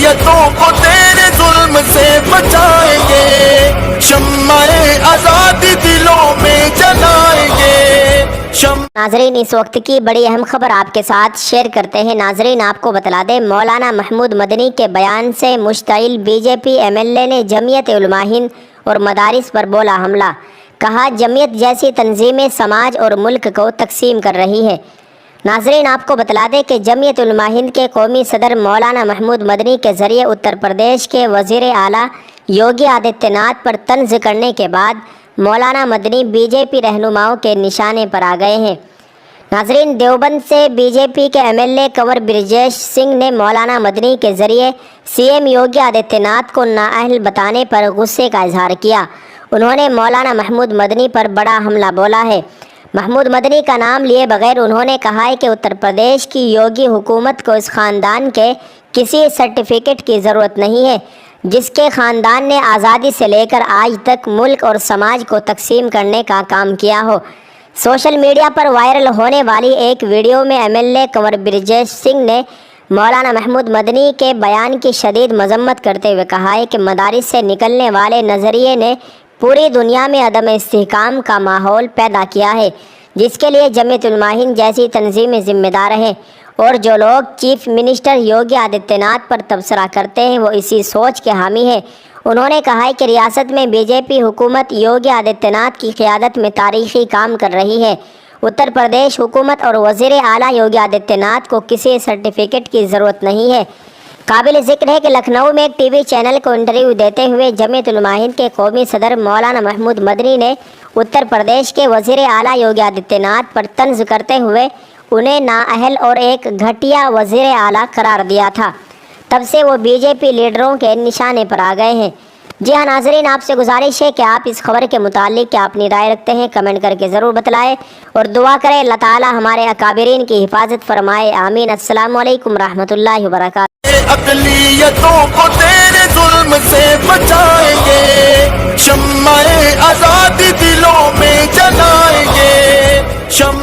اقلیتوں کو تیرے ظلم سے بچائیں گے، شمع آزادی دلوں میں جلائیں گے۔ ناظرین، اس وقت کی بڑی اہم خبر آپ کے ساتھ شیئر کرتے ہیں۔ ناظرین، آپ کو بتلا دیں، مولانا محمود مدنی کے بیان سے مشتعل B J P M L A نے جمعیت علماء ہند اور مدارس پر بولا حملہ۔ کہا، جمعیت جیسی تنظیمیں سماج اور ملک کو تقسیم کر رہی ہے۔ ناظرین، آپ کو بتلا دیں کہ جمعیت علماء ہند کے قومی صدر مولانا محمود مدنی کے ذریعے اتر پردیش کے وزیر اعلیٰ یوگی آدتیہ ناتھ پر طنز کرنے کے بعد مولانا مدنی بی جے پی رہنماؤں کے نشانے پر آ گئے ہیں۔ ناظرین، دیوبند سے بی جے پی کے ایم ایل اے کنور برجیش سنگھ نے مولانا مدنی کے ذریعے سی ایم یوگی آدتیہ ناتھ کو نااہل بتانے پر غصے کا اظہار کیا۔ انہوں نے مولانا محمود مدنی پر بڑا حملہ بولا ہے۔ محمود مدنی کا نام لیے بغیر انہوں نے کہا ہے کہ اتر پردیش کی یوگی حکومت کو اس خاندان کے کسی سرٹیفکیٹ کی ضرورت نہیں ہے جس کے خاندان نے آزادی سے لے کر آج تک ملک اور سماج کو تقسیم کرنے کا کام کیا ہو۔ سوشل میڈیا پر وائرل ہونے والی ایک ویڈیو میں ایم ایل اے کنور برجیش سنگھ نے مولانا محمود مدنی کے بیان کی شدید مذمت کرتے ہوئے کہا ہے کہ مدارس سے نکلنے والے نظریے نے پوری دنیا میں عدم استحکام کا ماحول پیدا کیا ہے، جس کے لیے جمعیت علماء ہند جیسی تنظیمیں ذمہ دار ہیں، اور جو لوگ چیف منسٹر یوگی آدتیہ ناتھ پر تبصرہ کرتے ہیں وہ اسی سوچ کے حامی ہیں۔ انہوں نے کہا ہے کہ ریاست میں بی جے پی حکومت یوگی آدتیہ ناتھ کی قیادت میں تاریخی کام کر رہی ہے۔ اتر پردیش حکومت اور وزیر اعلیٰ یوگی آدتیہ ناتھ کو کسی سرٹیفکیٹ کی ضرورت نہیں ہے۔ قابل ذکر ہے کہ لکھنؤ میں ایک ٹی وی چینل کو انٹرویو دیتے ہوئے جمعیت علماء ہند کے قومی صدر مولانا محمود مدنی نے اتر پردیش کے وزیر اعلیٰ یوگی آدتیہ ناتھ پر طنز کرتے ہوئے انہیں نااہل اور ایک گھٹیا وزیر اعلیٰ قرار دیا تھا۔ تب سے وہ بی جے پی لیڈروں کے نشانے پر آ گئے ہیں۔ جی ہاں ناظرین، آپ سے گزارش ہے کہ آپ اس خبر کے متعلق کیا اپنی رائے رکھتے ہیں، کمنٹ کر کے ضرور بتلائیں اور دعا کریں اللہ تعالی ہمارے اکابرین کی حفاظت فرمائے، آمین۔ السلام علیکم رحمۃ اللہ وبرکاتہ۔ اقلیتوں کو تیرے ظلم سے بچائیں گے، شمع آزادی دلوں میں جلائیں گے۔